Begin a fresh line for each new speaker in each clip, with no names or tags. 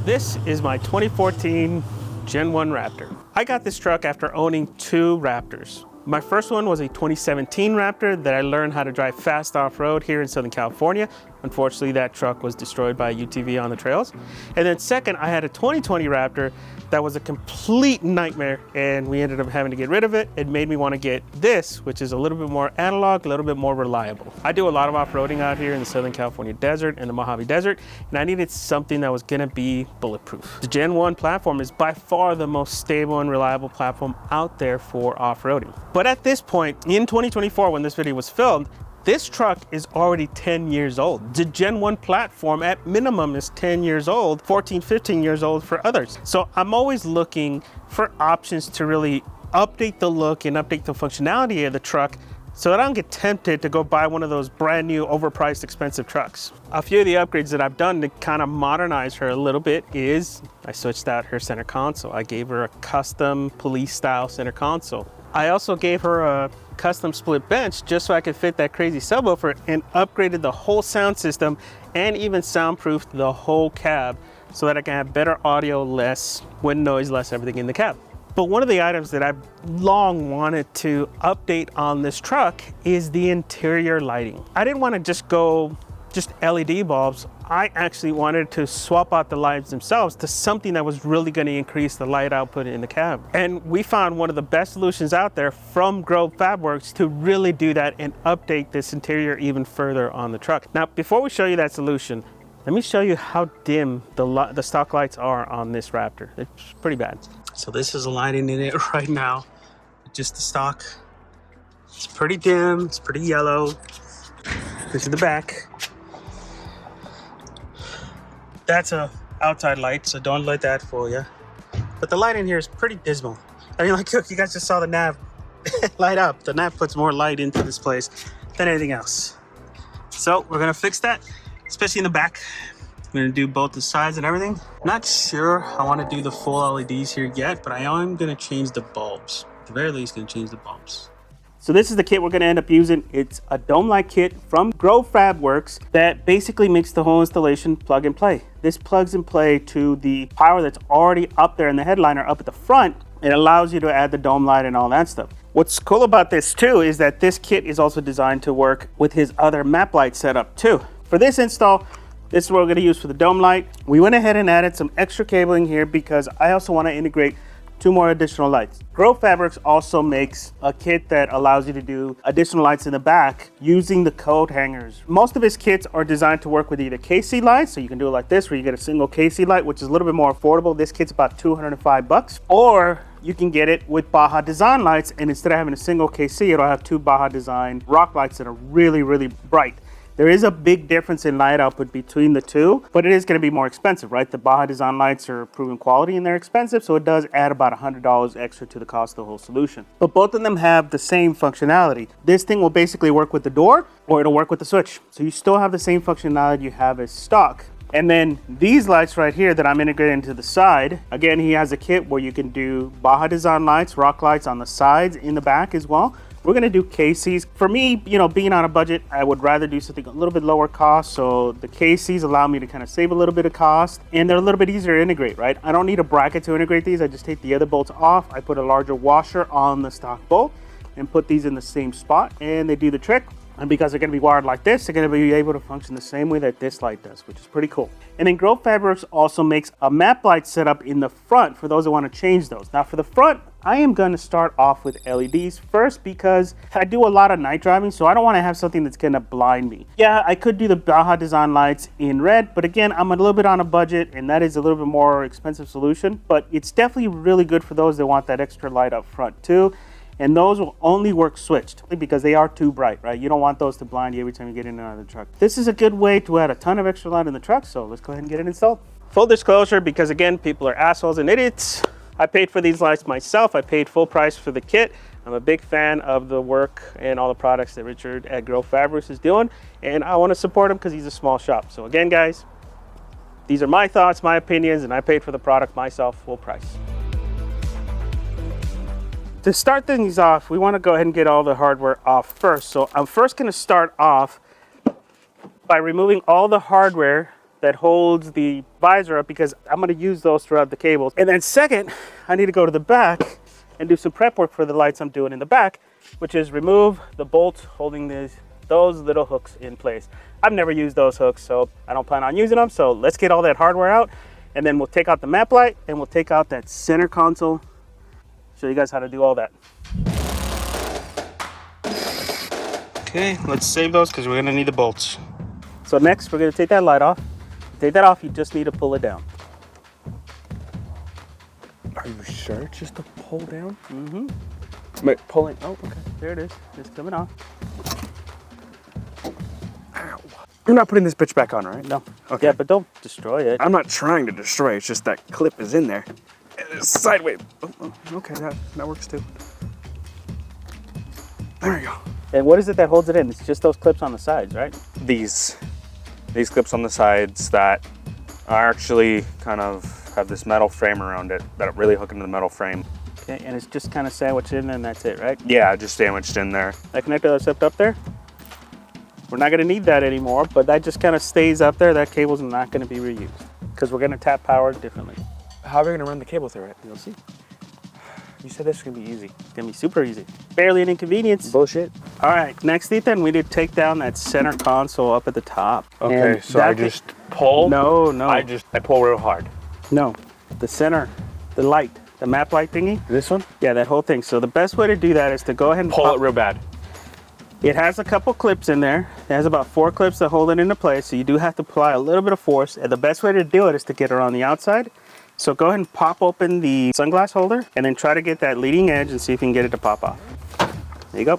This is my 2014 Gen 1 Raptor. I got this truck after owning two Raptors. My first one was a 2017 Raptor that I learned how to drive fast off-road here in Southern California. Unfortunately, that truck was destroyed by a UTV on the trails. And then second, I had a 2020 Raptor that was a complete nightmare, and we ended up having to get rid of it. It made me want to get this, which is a little bit more analog, a little bit more reliable. I do a lot of off-roading out here in the Southern California desert and the Mojave Desert, and I needed something that was gonna be bulletproof. The Gen 1 platform is by far the most stable and reliable platform out there for off-roading. But at this point, in 2024, when this video was filmed, this truck is already 10 years old. The Gen 1 platform at minimum is 10 years old, 14, 15 years old for others. So I'm always looking for options to really update the look and update the functionality of the truck so that I don't get tempted to go buy one of those brand new, overpriced, expensive trucks. A few of the upgrades that I've done to kind of modernize her a little bit is I switched out her center console. I gave her a custom police style center console. I also gave her a custom split bench just so I could fit that crazy subwoofer, and upgraded the whole sound system and even soundproofed the whole cab so that I can have better audio, less wind noise, less everything in the cab. But one of the items that I've long wanted to update on this truck is the interior lighting. I didn't want to just go LED bulbs. I actually wanted to swap out the lights themselves to something that was really going to increase the light output in the cab. And we found one of the best solutions out there from Grove Fabworks to really do that and update this interior even further on the truck. Now, before we show you that solution, let me show you how dim the stock lights are on this Raptor. It's pretty bad. So this is the lighting in it right now, just the stock. It's pretty dim, it's pretty yellow. This is the back. That's a outside light, so don't let that fool you. But the light in here is pretty dismal. I mean, like, look, you guys just saw the nav light up. The nav puts more light into this place than anything else. So we're gonna fix that, especially in the back. I'm gonna do both the sides and everything. Not sure I wanna do the full LEDs here yet, but I am gonna change the bulbs. At the very least, gonna change the bulbs. So this is the kit we're gonna end up using. It's a dome light kit from Grove Fabworks that basically makes the whole installation plug and play. This plugs and play to the power that's already up there in the headliner up at the front. It allows you to add the dome light and all that stuff. What's cool about this too is that this kit is also designed to work with his other map light setup too. For this install, this is what we're gonna use for the dome light. We went ahead and added some extra cabling here because I also wanna integrate two more additional lights. Grove Fabworks also makes a kit that allows you to do additional lights in the back using the coat hangers. Most of his kits are designed to work with either KC lights, so you can do it like this, where you get a single KC light, which is a little bit more affordable. This kit's about $205, or you can get it with Baja Design lights, and instead of having a single KC, it'll have two Baja Design rock lights that are really, really bright. There is a big difference in light output between the two, but it is going to be more expensive, right? The Baja Design lights are proven quality and they're expensive, so it does add about $100 extra to the cost of the whole solution. But both of them have the same functionality. This thing will basically work with the door, or it'll work with the switch. So you still have the same functionality you have as stock. And then these lights right here that I'm integrating to the side, again, he has a kit where you can do Baja Design lights, rock lights on the sides, in the back as well. We're gonna do KCs. For me, you know, being on a budget, I would rather do something a little bit lower cost. So the KCs allow me to kind of save a little bit of cost, and they're a little bit easier to integrate, right? I don't need a bracket to integrate these. I just take the other bolts off. I put a larger washer on the stock bolt and put these in the same spot, and they do the trick. And because they're gonna be wired like this, they're gonna be able to function the same way that this light does, which is pretty cool. And then Grove Fabworks also makes a map light setup in the front for those that wanna change those. Now for the front, I am gonna start off with LEDs first because I do a lot of night driving, so I don't wanna have something that's gonna blind me. Yeah, I could do the Baja Design lights in red, but again, I'm a little bit on a budget, and that is a little bit more expensive solution, but it's definitely really good for those that want that extra light up front too. And those will only work switched because they are too bright, right? You don't want those to blind you every time you get in and out of the truck. This is a good way to add a ton of extra light in the truck, so let's go ahead and get it installed. Full disclosure, because again, people are assholes and idiots. I paid for these lights myself. I paid full price for the kit. I'm a big fan of the work and all the products that Richard at Grove Fabworks is doing, and I want to support him because he's a small shop. So again, guys, these are my thoughts, my opinions, and I paid for the product myself, full price. To start things off, we want to go ahead and get all the hardware off first. So I'm first going to start off by removing all the hardware that holds the visor up because I'm going to use those throughout the cables. And then second, I need to go to the back and do some prep work for the lights I'm doing in the back, which is remove the bolts holding those little hooks in place. I've never used those hooks, so I don't plan on using them. So let's get all that hardware out, and then we'll take out the map light and we'll take out that center console. Show you guys how to do all that. Okay, let's save those because we're gonna need the bolts. So next, we're gonna take that light off. To take that off, you just need to pull it down.
Are you sure it's just a pull down?
Mm-hmm.
Wait, pulling. Oh, okay.
There it is. It's coming off.
Ow. You're not putting this bitch back on, right?
No.
Okay.
Yeah, but don't destroy it.
I'm not trying to destroy it. It's just that clip is in there. And it's sideways. Oh, okay, that works too. There you go.
And what is it that holds it in? It's just those clips on the sides, right?
These clips on the sides that are actually kind of have this metal frame around it that really hook into the metal frame.
Okay, and it's just kind of sandwiched in and that's it, right?
Yeah, just sandwiched in there.
That connector that's up there, we're not gonna need that anymore, but that just kind of stays up there. That cable's not gonna be reused because we're gonna tap power differently.
How are we gonna run the cable through it?
You'll see.
You said this is gonna be easy.
It's gonna be super easy. Barely an inconvenience.
Bullshit.
All right, next, Ethan, we need to take down that center console up at the top.
Okay,
And
so I just pull?
No.
I pull real hard.
No, the center, the light, the map light thingy.
This one?
Yeah, that whole thing. So the best way to do that is to go ahead and
Pull it real bad.
It has a couple clips in there. It has about 4 clips that hold it into place, so you do have to apply a little bit of force. And the best way to do it is to get it on the outside. So go ahead and pop open the sunglass holder and then try to get that leading edge and see if you can get it to pop off. There you go.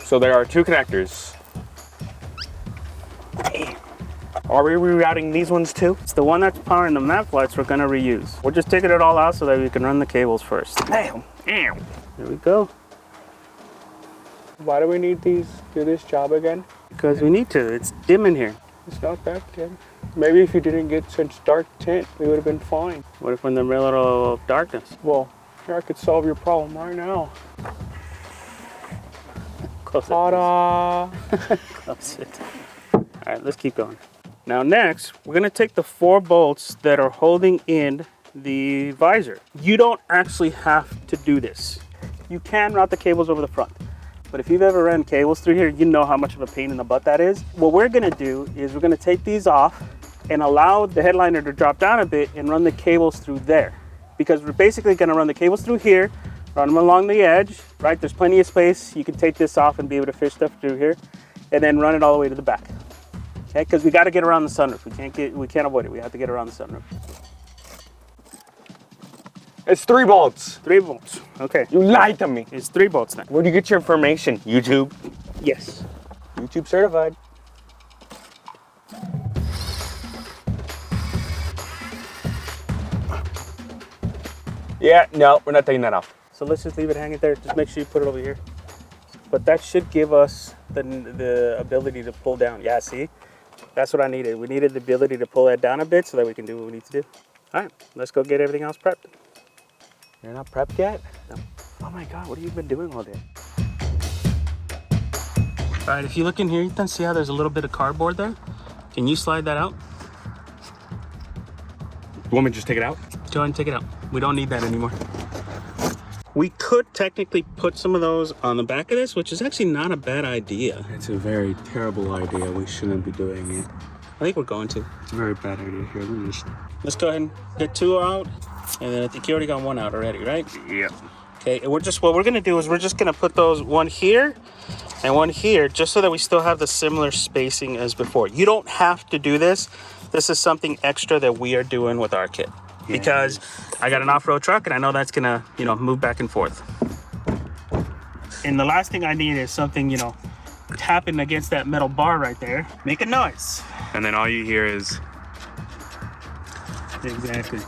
So there are 2 connectors. Are we rerouting these ones too?
It's the one that's powering the map lights we're gonna reuse. We're just taking it all out so that we can run the cables first.
Damn. Damn.
There we go.
Why do we need these to do this job again?
Because we need to. It's dim in here.
It's not that dim. Maybe if you didn't get such dark tint, we would have been fine.
What if we're in the middle of darkness?
Well, here I could solve your problem right now.
Close it.
Ta-da!
Close it. All right, let's keep going. Now next, we're gonna take the 4 bolts that are holding in the visor. You don't actually have to do this. You can route the cables over the front. But if you've ever ran cables through here, you know how much of a pain in the butt that is. What we're gonna do is we're gonna take these off and allow the headliner to drop down a bit and run the cables through there. Because we're basically gonna run the cables through here, run them along the edge, right? There's plenty of space. You can take this off and be able to fish stuff through here and then run it all the way to the back. Okay, because we gotta get around the sunroof. We can't avoid it. We have to get around the sunroof.
It's 3 bolts.
3 bolts, okay.
You lied to me.
It's 3 bolts now.
Where do you get your information? YouTube?
Yes.
YouTube certified. Yeah, no, we're not taking that off.
So let's just leave it hanging there. Just make sure you put it over here. But that should give us the ability to pull down. Yeah, see? That's what I needed. We needed the ability to pull that down a bit so that we can do what we need to do. All right, let's go get everything else prepped.
You're not prepped yet?
No.
Oh my God, what have you been doing all day?
All right, if you look in here, you can see how there's a little bit of cardboard there. Can you slide that out?
You want me to just take it out?
Go ahead and take it out. We don't need that anymore. We could technically put some of those on the back of this, which is actually not a bad idea.
It's a very terrible idea. We shouldn't be doing it.
I think we're going to.
It's a very bad idea here.
Let's go ahead and get 2 out. And then I think you already got 1 out already, right?
Yeah.
Okay, and what we're gonna do is we're just gonna put those 1 here and 1 here, just so that we still have the similar spacing as before. You don't have to do this. This is something extra that we are doing with our kit. Yeah. Because I got an off-road truck and I know that's gonna, move back and forth. And the last thing I need is something, tapping against that metal bar right there. Make a noise.
And then all you hear is...
Exactly.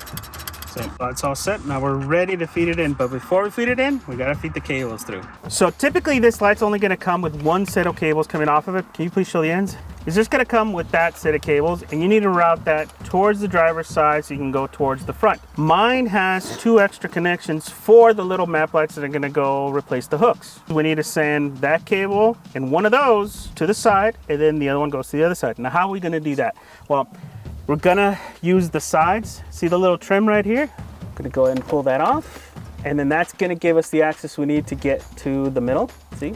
So that's all set. Now we're ready to feed it in. But before we feed it in, we gotta feed the cables through. So typically this light's only gonna come with 1 set of cables coming off of it. Can you please show the ends? is just gonna come with that set of cables, and you need to route that towards the driver's side so you can go towards the front. Mine has 2 extra connections for the little map lights that are gonna go replace the hooks. We need to send that cable and one of those to the side, and then the other one goes to the other side. Now, how are we gonna do that? Well, we're gonna use the sides. See the little trim right here? I'm gonna go ahead and pull that off, and then that's gonna give us the access we need to get to the middle, see?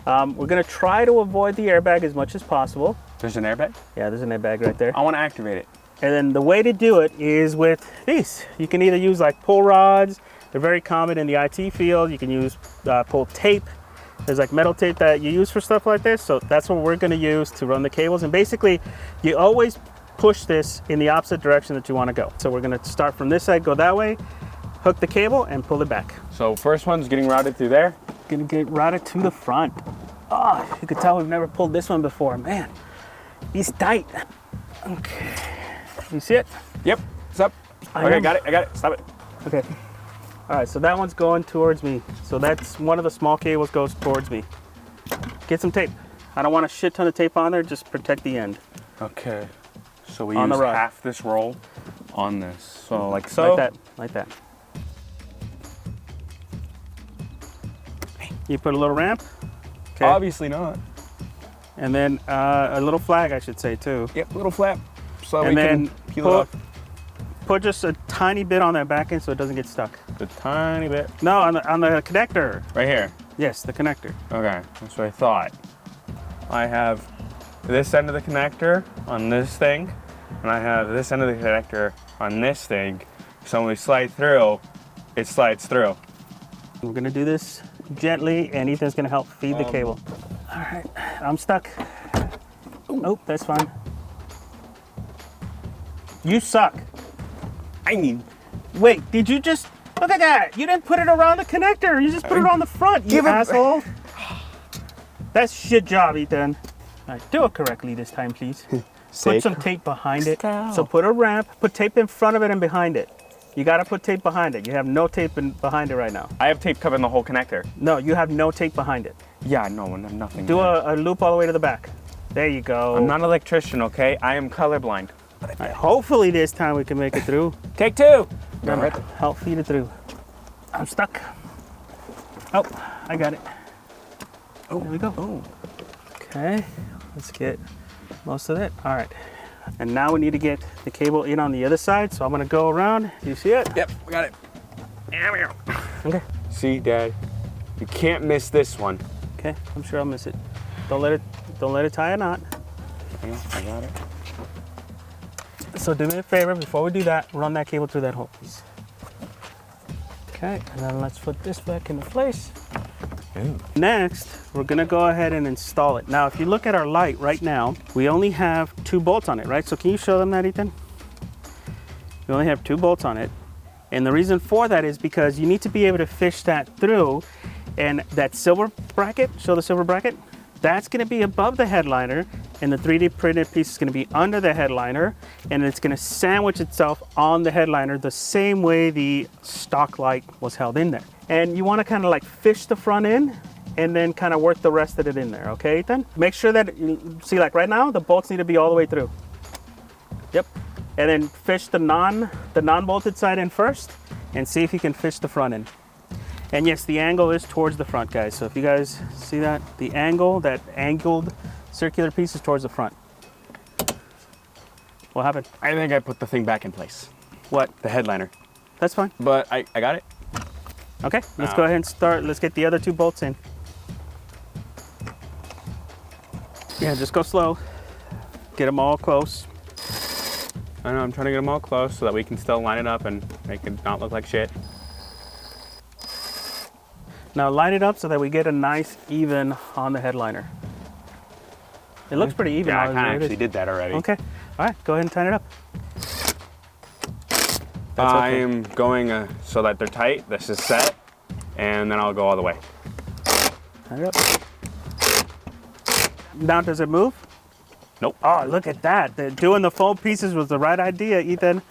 We're gonna try to avoid the airbag as much as possible.
There's an airbag?
Yeah, there's an airbag right there.
I want to activate it.
And then the way to do it is with these. You can either use like pull rods. They're very common in the IT field. You can use pull tape. There's like metal tape that you use for stuff like this. So that's what we're gonna use to run the cables. And basically, you always push this in the opposite direction that you wanna go. So we're gonna start from this side, go that way, hook the cable and pull it back.
So first one's getting routed through there.
Gonna get routed to the front. Oh, you can tell we've never pulled this one before. Man, he's tight. Okay, you see it?
Yep, it's up. Okay, got it, stop it.
Okay, all right, so that one's going towards me. So that's one of the small cables goes towards me. Get some tape. I don't want a shit ton of tape on there, just protect the end.
Okay, so we
On
use
the rod.
half this roll on this. So like so.
Like that. You put a little ramp. Okay.
Obviously not.
And then a little flag, I should say, too.
Yep, little flap. So
And
we
then
can peel it off.
Put just a tiny bit on that back end so it doesn't get stuck.
The tiny bit.
No, on the connector.
Right here.
Yes, the connector.
Okay, that's what I thought. I have this end of the connector on this thing, and I have this end of the connector on this thing. So when we slide through, it slides through.
We're gonna do this gently, and Ethan's gonna help feed the cable. All right, I'm stuck. Oh, that's fine. You suck.
I mean,
wait, did you just, look at that. You didn't put it around the connector. You just put it on the front, you asshole. That's shit job, Ethan. All right, do it correctly this time, please. Put some tape behind it. So put a ramp, put tape in front of it and behind it. You gotta put tape behind it. You have no tape behind it right now.
I have tape covering the whole connector.
No, you have no tape behind it.
Yeah, no, nothing.
Do a loop all the way to the back. There you go.
I'm not an electrician, okay? I am colorblind.
Right, hopefully this time we can make it through.
Take 2.
Remember, help feed it through. I'm stuck. Oh, I got it. Oh, there we go. Oh. Okay, let's get most of it. All right. And now we need to get the cable in on the other side. So I'm gonna go around. You see it?
Yep, we got it.
Okay.
See, Dad, you can't miss this one.
Okay, I'm sure I'll miss it. Don't let it tie a knot.
I got it.
So do me a favor, before we do that, run that cable through that hole, please. Okay, and then let's put this back into place.
Ooh.
Next, we're gonna go ahead and install it. Now, if you look at our light right now, we only have 2 bolts on it, right? So can you show them that, Ethan? We only have 2 bolts on it. And the reason for that is because you need to be able to fish that through, and that silver bracket, show the silver bracket, that's gonna be above the headliner, and the 3D printed piece is gonna be under the headliner, and it's gonna sandwich itself on the headliner the same way the stock light was held in there. And you wanna kinda like fish the front end, and then kind of work the rest of it in there, okay, Ethan? Make sure that, see, like right now, the bolts need to be all the way through. Yep. And then fish the non-bolted side in first, and see if you can fish the front end. And yes, the angle is towards the front, guys. So if you guys see that, the angle, that angled circular piece is towards the front. What happened?
I think I put the thing back in place.
What?
The headliner.
That's fine.
But I got it.
Okay, let's go ahead and start. Let's get the other 2 bolts in. Yeah, just go slow. Get them all close.
I know, I'm trying to get them all close so that we can still line it up and make it not look like shit.
Now line it up so that we get a nice even on the headliner. It looks pretty even.
Yeah, I kind of actually did that already.
Okay, all right, go ahead and tighten it up.
I'm going so that they're tight. This is set, and then I'll go all the way.
Tighten it up. Now, does it move?
Nope.
Oh, look at that. Doing the foam pieces was the right idea, Ethan.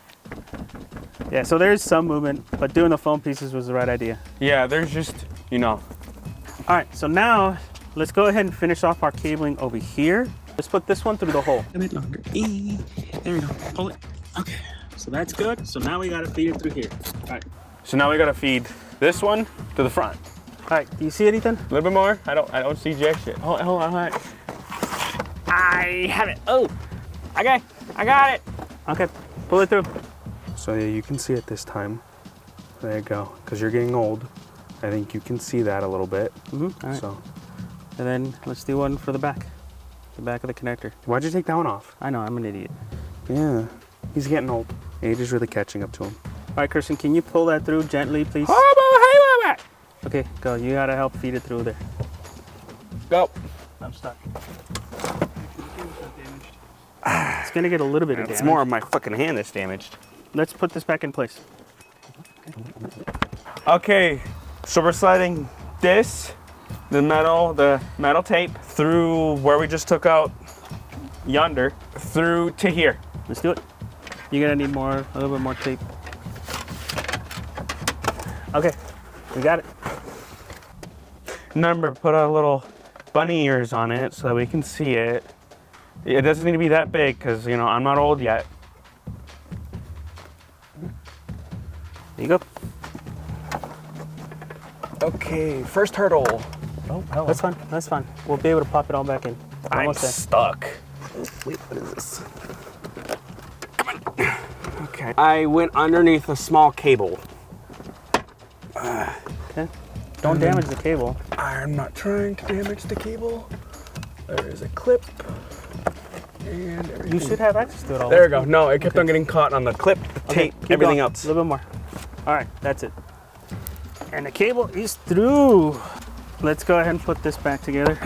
Yeah, so there's some movement, but doing the foam pieces was the right idea.
Yeah, there's just, you know.
All right, so now let's go ahead and finish off our cabling over here. Let's put this one through the hole. A bit longer. There we go. Pull it. Okay. So that's good. So now we gotta feed it through here. All right.
So now we gotta feed this one to the front.
All right. Do you see anything?
A little bit more. I don't see jack shit. Hold on. I have it. Oh. Okay. I got it.
Okay. Pull it through.
So yeah, you can see it this time. There you go. Because you're getting old. I think you can see that a little bit.
All right.
So.
And then let's do one for the back. The back of the connector.
Why'd you take that one off?
I know, I'm an idiot.
Yeah. He's getting old. Age is really catching up to him.
All right, Kirsten, can you pull that through gently, please? Okay, go. You gotta help feed it through there.
Go.
I'm stuck. It's gonna get a little bit of damage.
It's more of my fucking hand that's damaged.
Let's put this back in place.
Okay, so we're sliding this, the metal tape, through where we just took out yonder, through to here.
Let's do it. You're gonna need a little bit more tape. Okay, we got it.
Remember, put a little bunny ears on it so that we can see it. It doesn't need to be that big because, you know, I'm not old yet.
There you go.
Okay, first hurdle.
Oh, hell, that's fine. That's fine. We'll be able to pop it all back in.
I'm stuck. Wait, what is this? Come on. Okay. I went underneath a small cable.
Okay. Don't damage the cable.
I'm not trying to damage the cable. There is a clip. And everything.
You should have access to it all.
There we go. No, it kept on getting caught on the clip, the tape, everything else.
A little bit more. All right, that's it. And the cable is through. Let's go ahead and put this back together.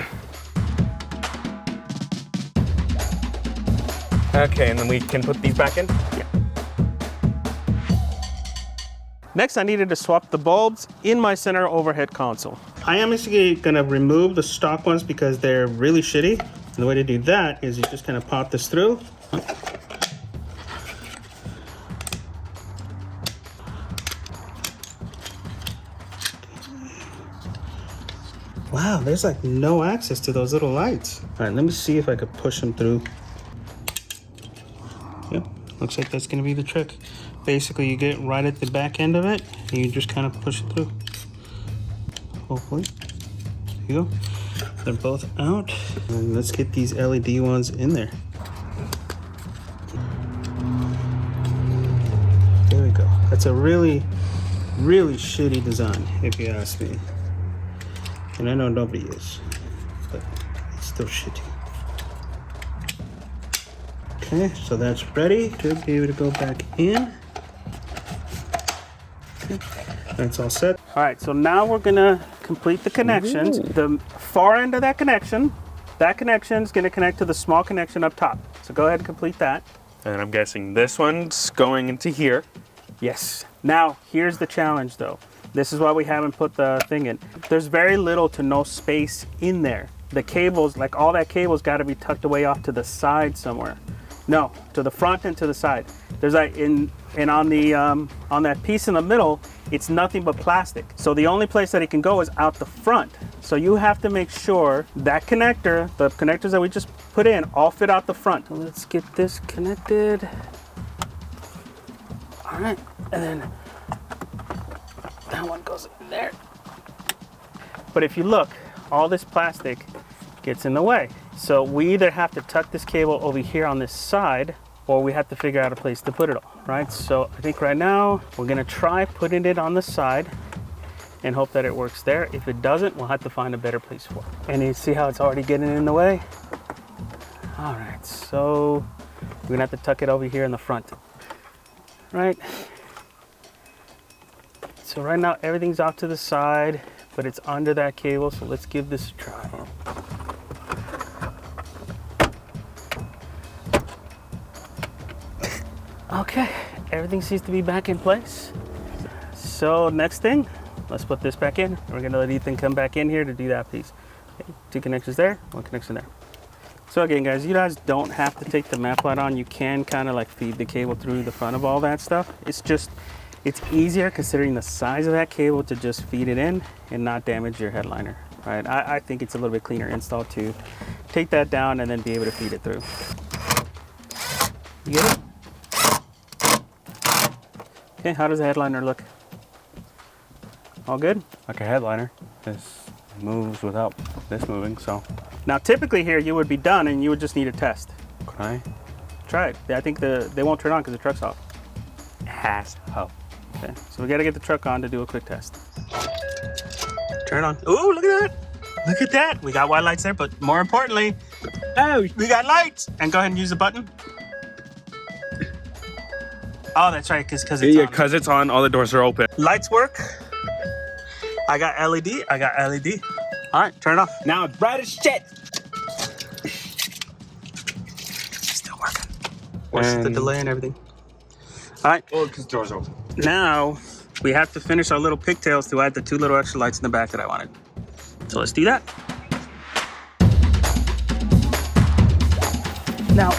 Okay, and then we can put these back in?
Yeah. Next, I needed to swap the bulbs in my center overhead console. I am actually gonna remove the stock ones because they're really shitty. And the way to do that is you just kind of pop this through. Wow, there's like no access to those little lights. All right, let me see if I could push them through. Yep, looks like that's gonna be the trick. Basically, you get right at the back end of it, and you just kind of push it through. Hopefully. There you go. They're both out. And let's get these LED ones in there. There we go. That's a really, really shitty design, if you ask me. And I know nobody is, but it's still shitty. Okay, so that's ready to be able to go back in. Okay, that's all set. All right, so now we're gonna complete the connections. The far end of that connection is gonna connect to the small connection up top. So go ahead and complete that.
And I'm guessing this one's going into here.
Yes. Now, here's the challenge though. This is why we haven't put the thing in. There's very little to no space in there. The cables, like all that cable's gotta be tucked away off to the side somewhere. No, to the front and to the side. There's like and on that piece in the middle, it's nothing but plastic. So the only place that it can go is out the front. So you have to make sure that connector, the connectors that we just put in, all fit out the front. Let's get this connected. All right, and then that one goes in there. But if you look, all this plastic gets in the way. So we either have to tuck this cable over here on this side, or we have to figure out a place to put it all, right? So I think right now we're gonna try putting it on the side and hope that it works there. If it doesn't, we'll have to find a better place for it. And you see how it's already getting in the way? All right, so we're gonna have to tuck it over here in the front, right? So right now everything's off to the side, but it's under that cable, so let's give this a try. Okay, everything seems to be back in place. So next thing, let's put this back in. We're gonna let Ethan come back in here to do that piece. Okay, 2 connections there, 1 connection there. So again, guys, you guys don't have to take the map light on. You can kind of like feed the cable through the front of all that stuff. It's easier considering the size of that cable to just feed it in and not damage your headliner. right? I think it's a little bit cleaner install to take that down and then be able to feed it through. You get it? Okay, how does the headliner look? All good?
Like a headliner. This moves without this moving, so.
Now typically here you would be done and you would just need a test.
Can I?
Try it. I think they won't turn on because the truck's off.
Asshole.
Okay, so we gotta get the truck on to do a quick test. Turn on. Ooh, look at that. Look at that. We got white lights there, but more importantly, oh, we got lights. And go ahead and use the button. Oh, that's right, because it's
Yeah,
on.
because it's on, all the doors are open.
Lights work. I got LED. All right, turn it off.
Now it's bright as shit.
Still working. What's the delay and everything? All right.
Oh, because the door's open.
Now, we have to finish our little pigtails to add the 2 little extra lights in the back that I wanted. So let's do that. Now,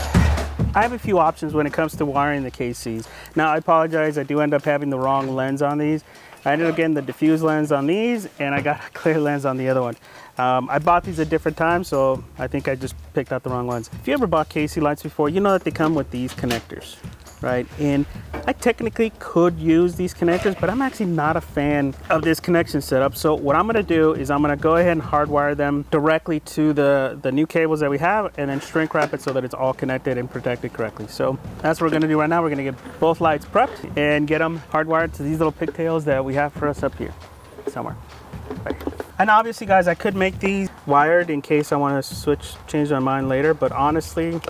I have a few options when it comes to wiring the KCs. Now, I apologize, I do end up having the wrong lens on these. I ended up getting the diffuse lens on these, and I got a clear lens on the other one. I bought these at different times, so I think I just picked out the wrong ones. If you ever bought KC lights before, you know that they come with these connectors, right? And I technically could use these connectors, but I'm actually not a fan of this connection setup. So what I'm gonna do is I'm gonna go ahead and hardwire them directly to the new cables that we have, and then shrink wrap it so that it's all connected and protected correctly. So that's what we're gonna do right now. We're gonna get both lights prepped and get them hardwired to these little pigtails that we have for us up here somewhere. Right. And obviously, guys, I could make these wired in case I want to change my mind later, but honestly,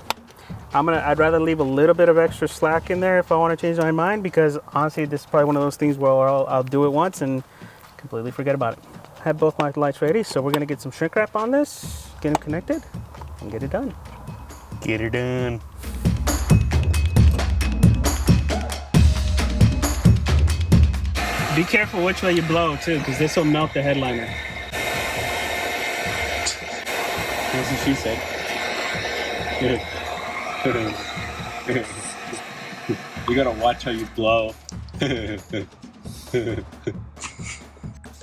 I'd rather leave a little bit of extra slack in there if I want to change my mind, because honestly, this is probably one of those things where I'll do it once and completely forget about it. I have both my lights ready, so we're gonna get some shrink wrap on this, get them connected, and get it done.
Get her done.
Be careful which way you blow too, because this will melt the headliner. That's what she said.
You gotta watch how you blow.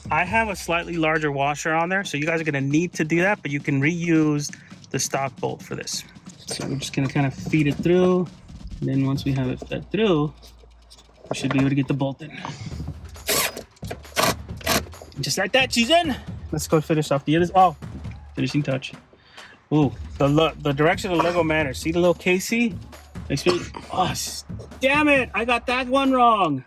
I have a slightly larger washer on there, so you guys are gonna need to do that, but you can reuse the stock bolt for this. So we're just gonna kind of feed it through, and then once we have it fed through, we should be able to get the bolt in. Just like that, she's in. Let's go finish off the others. Oh, finishing touch. Ooh, the direction of the logo matters. See the little KC? Oh, damn it! I got that one wrong.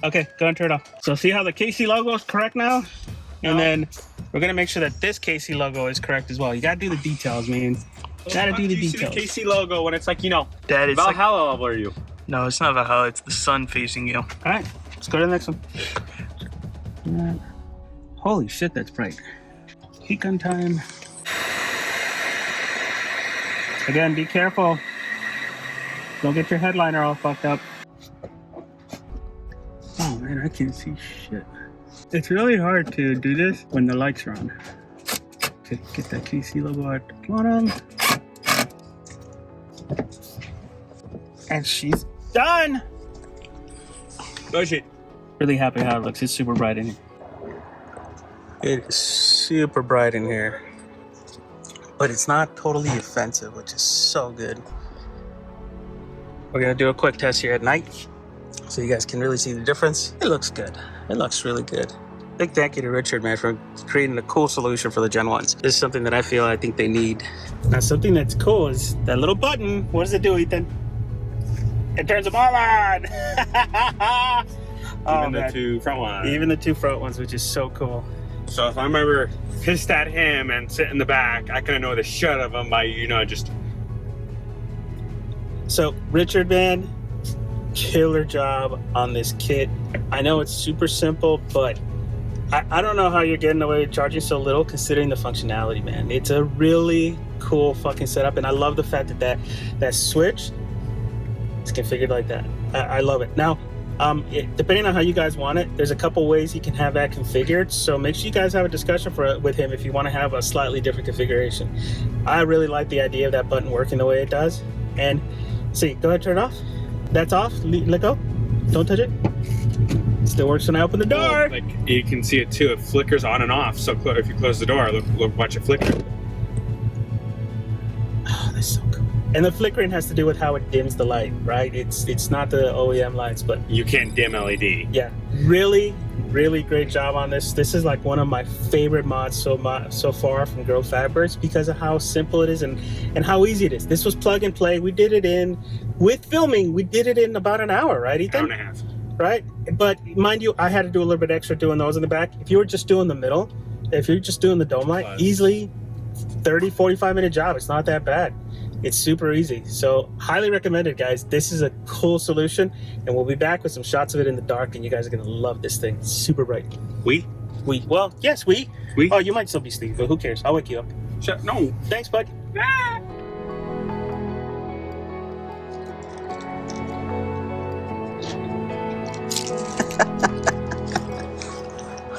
Okay, go and turn it off. So see how the KC logo is correct now? And then we're gonna make sure that this KC logo is correct as well. You gotta do the details, man. Gotta do the details.
You see the KC logo when it's like, you know,
Dad, it's
Valhalla level are you?
No, it's not Valhalla. It's the sun facing you. All right, let's go to the next one. Holy shit, that's bright. Heat gun time. Again, be careful. Don't get your headliner all fucked up. Oh man, I can't see shit. It's really hard to do this when the lights are on. Okay, get that KC logo at the bottom. And she's done!
Oh shit.
Really happy how it looks. It's super bright in here. It is super bright in here. But it's not totally offensive, which is so good. We're gonna do a quick test here at night, so you guys can really see the difference. It looks good. It looks really good. Big thank you to Richard, man, for creating a cool solution for the Gen 1s. This is something that I think they need. Now, something that's cool is that little button. What does it do, Ethan? It turns them all on.
Even the two front ones.
Even the two front ones, which is so cool.
So if I'm ever pissed at him and sit in the back, I can annoy the shit out of him by, you know, just...
So, Richard, man, killer job on this kit. I know it's super simple, but I don't know how you're getting away with charging so little considering the functionality, man. It's a really cool fucking setup, and I love the fact that that switch is configured like that. I love it. Now, depending on how you guys want it, there's a couple ways you can have that configured, so make sure you guys have a discussion with him if you want to have a slightly different configuration. I really like the idea of that button working the way it does. And see, go ahead, turn it off. That's off. Let go. Don't touch it. Still works when I open the door.
Like you can see it too. It flickers on and off. So if you close the door, look, watch it flicker.
Oh, that's so cool. And the flickering has to do with how it dims the light, right? It's not the OEM lights, but
You can't dim LED.
yeah, really great job on this. This is like one of my favorite mods so far from Grove Fabworks because of how simple it is and how easy it is. This was plug and play. We did it with filming. We did it in about an hour, right, Ethan?
Hour and a half.
Right? But mind you, I had to do a little bit extra doing those in the back. If you were just doing the middle, if you're just doing the dome light, easily 30-45 minute job. It's not that bad. It's super easy. So highly recommended, guys. This is a cool solution, and we'll be back with some shots of it in the dark, and you guys are gonna love this thing. It's super bright. Well, yes, we. Oh, you might still be asleep, but who cares? I'll wake you up.
No.
Thanks, bud.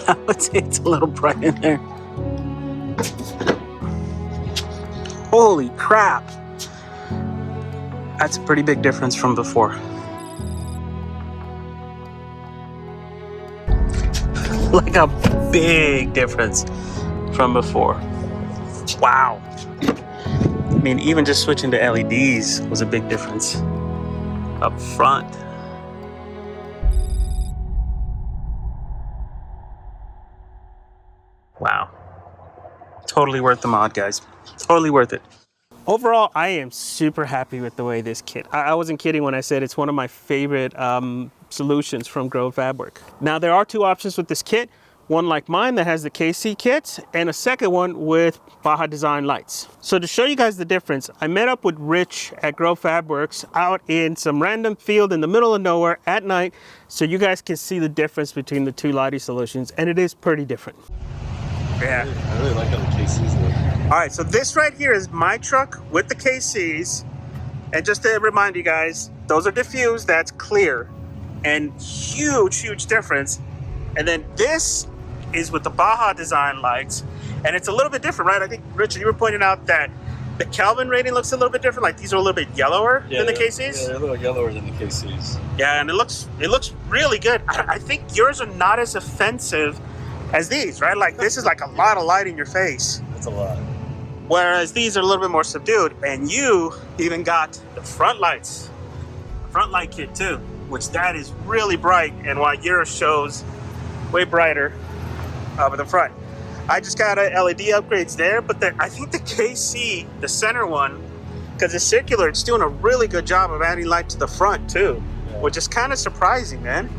I would say it's a little bright in there. Holy crap. That's a pretty big difference from before. Like a big difference from before. Wow. I mean, even just switching to LEDs was a big difference up front. Wow. Totally worth the mod, guys. Totally worth it. Overall, I am super happy with the way this kit. I wasn't kidding when I said it's one of my favorite solutions from Grove Fabworks. Now, there are two options with this kit. One like mine that has the KC kit, and a second one with Baja Design lights. So to show you guys the difference, I met up with Rich at Grove Fabworks out in some random field in the middle of nowhere at night, so you guys can see the difference between the two lighting solutions, and it is pretty different. Yeah.
I really like how the KCs look.
All right, so this right here is my truck with the KCs. And just to remind you guys, those are diffused, that's clear. And huge difference. And then this is with the Baja Design lights. And it's a little bit different, right? I think, Richard, you were pointing out that the Kelvin rating looks a little bit different. Like these are a little bit yellower than the KCs.
Yeah, they're a little yellower than the KCs.
Yeah, and it looks really good. I think yours are not as offensive as these, right? Like this is like a lot of light in your face.
That's a lot.
Whereas these are a little bit more subdued. And you even got the front lights, front light kit too, which that is really bright. And while yours shows way brighter with the front. I just got a LED upgrades there, but I think the KC, the center one, because it's circular, it's doing a really good job of adding light to the front too, which is kind of surprising, man.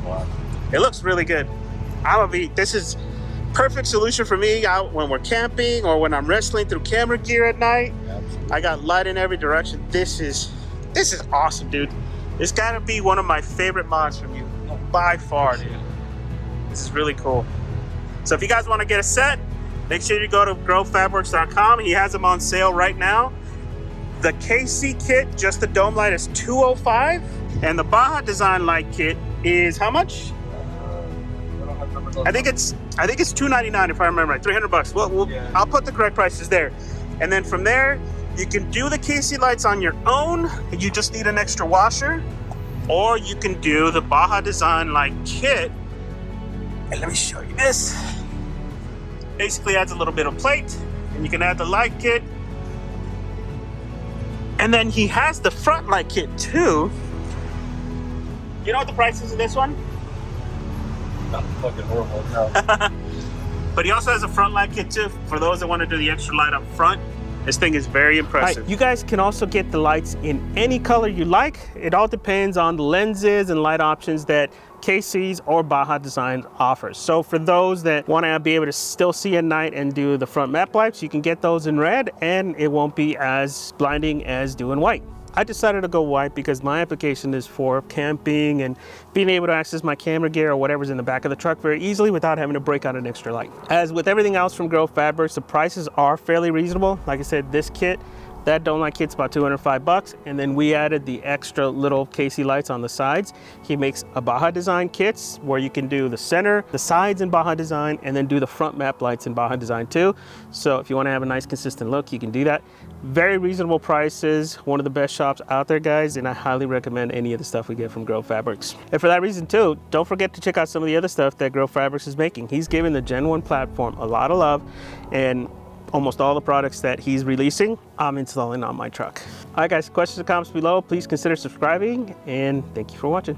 Wow.
It looks really good. This is perfect solution for me out when we're camping or when I'm wrestling through camera gear at night.
Absolutely.
I got light in every direction. This is awesome, dude. It's gotta be one of my favorite mods from you by far, dude. This is really cool. So if you guys want to get a set, make sure you go to grovefabworks.com. He has them on sale right now. The KC kit, just the dome light, is $205, and the Baja Design light kit is how much? I think it's $299 if I remember right. $300. Well, I'll put the correct prices there, and then from there you can do the KC lights on your own. You just need an extra washer, or you can do the Baja Design light kit. And let me show you this. Basically adds a little bit of plate, and you can add the light kit. And then he has the front light kit too. You know what the price is of this one?
Not fucking horrible, no.
But he also has a front light kit too, for those that want to do the extra light up front. This thing is very impressive. You guys can also get the lights in any color you like. It all depends on the lenses and light options that KC's or Baja Design offers. So for those that want to be able to still see at night and do the front map lights, you can get those in red and it won't be as blinding as doing white. I decided to go white because my application is for camping and being able to access my camera gear or whatever's in the back of the truck very easily without having to break out an extra light. As with everything else from Grove Fabworks, the prices are fairly reasonable. Like I said, this kit That dome light kit's about 205 bucks, and then we added the extra little KC lights on the sides. He makes a Baja design kits where you can do the center, the sides in Baja design, and then do the front map lights in Baja design too. So if you want to have a nice consistent look, you can do that. Very reasonable prices, one of the best shops out there, guys, and I highly recommend any of the stuff we get from Grove Fabworks. And for that reason too, don't forget to check out some of the other stuff that Grove Fabworks is making. He's giving the Gen 1 platform a lot of love, and almost all the products that he's releasing, I'm installing on my truck. All right, guys, questions or comments below, please consider subscribing, and thank you for watching.